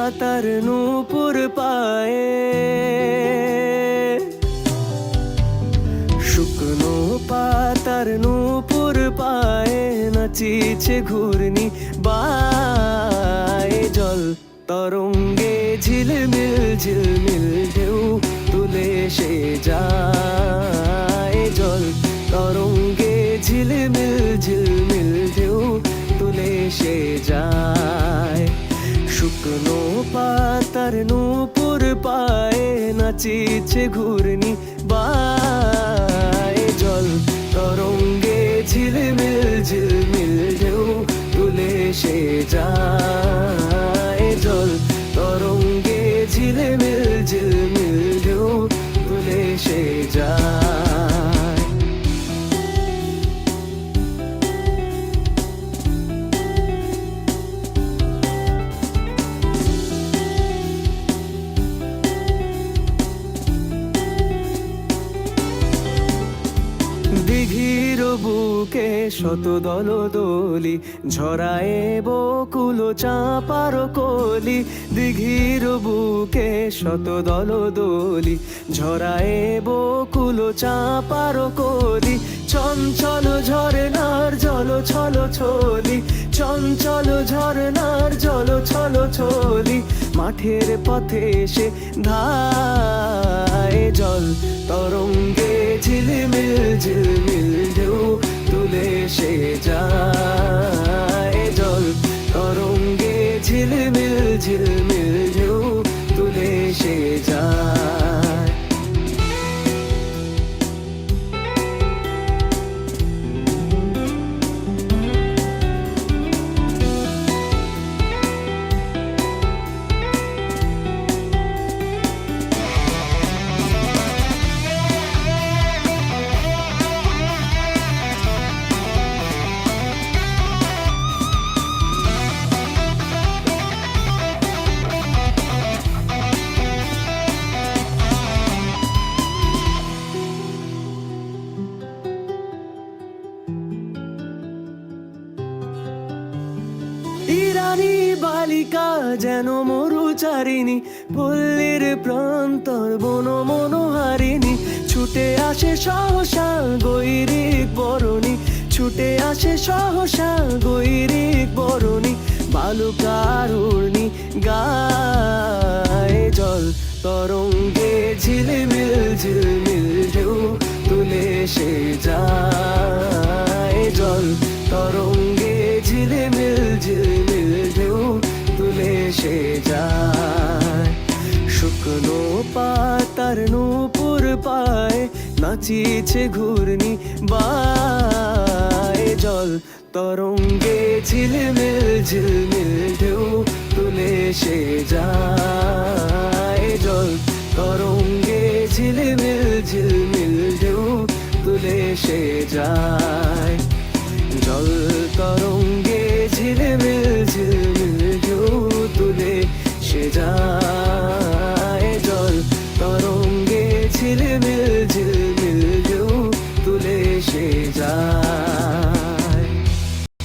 পাতার নূপুর পায়ে, শুকনো পাতার নূপুর পায়ে নাচিছে ঘূর্ণি বায়ে। জল তরঙ্গে ঝিলমিল ঝিলমিল ঢেউ তুলে সে যায়। জল তরঙ্গে ঝিলমিল ঝিলমিল ঢেউ তুলে সে যায়। শুকনো পাতার নূপুর পায়ে নাচিছে ঘূর্ণি বায়ে। জল তরঙ্গে ঝিলমিল ঝিলমিল ঢেউ তুলে সে যায়। জল তরঙ্গে ঝিলমিল ঝিলমিল ঢেউ তুলে সে যায়। দিঘির বুকে শত দল দোলি ঝরায়ে বকুল চাঁপার কলি। দিঘির বুকে শত দল দোলি ঝরায়ে বকুল চাঁপার কলি। চঞ্চল ঝরনার জল ছল ছলি, চঞ্চল ঝরনার জল ছল ছলি। মাঠের পথে সে ধায়। জল তরঙ্গে ঝিলমিল ঝিলমিল ঢেউ তুলে সে যায়। জল তরঙ্গে ঝিলমিল ঝিলমিল ঢেউ তুলে সে যায়। ইরানি বালিকা যেন মরুচারিণী, পল্লীর প্রান্তর বন মনোহারিণী। ছুটে আসে সহসা গৈরিক বরণী, ছুটে আসে সহসা গৈরিক বরণী। বালুকার উর্ণি গায়ে। জল তরঙ্গে ঝিলমিল ঝিলমিল ঢেউ তুলে সে যায়। জল তরঙ্গে ঝিলমিল ঝিলমিল ঢেউ তুলে সে যায়। শুকনো পাতার নূপুর পায়ে নাচিছে ঘূর্ণি বায়ে। জল তরঙ্গে ঝিলমিল ঝিলমিল ঢেউ তুলে সে যায়। জল তরঙ্গে ঝিলমিল ঝিলমিল ঢেউ তুলে সে যায়। জল তরঙ্গে ঝিলমিল ঝিলমিল ঢেউ তুলে সে যায়। জল তরঙ্গে ঝিলমিল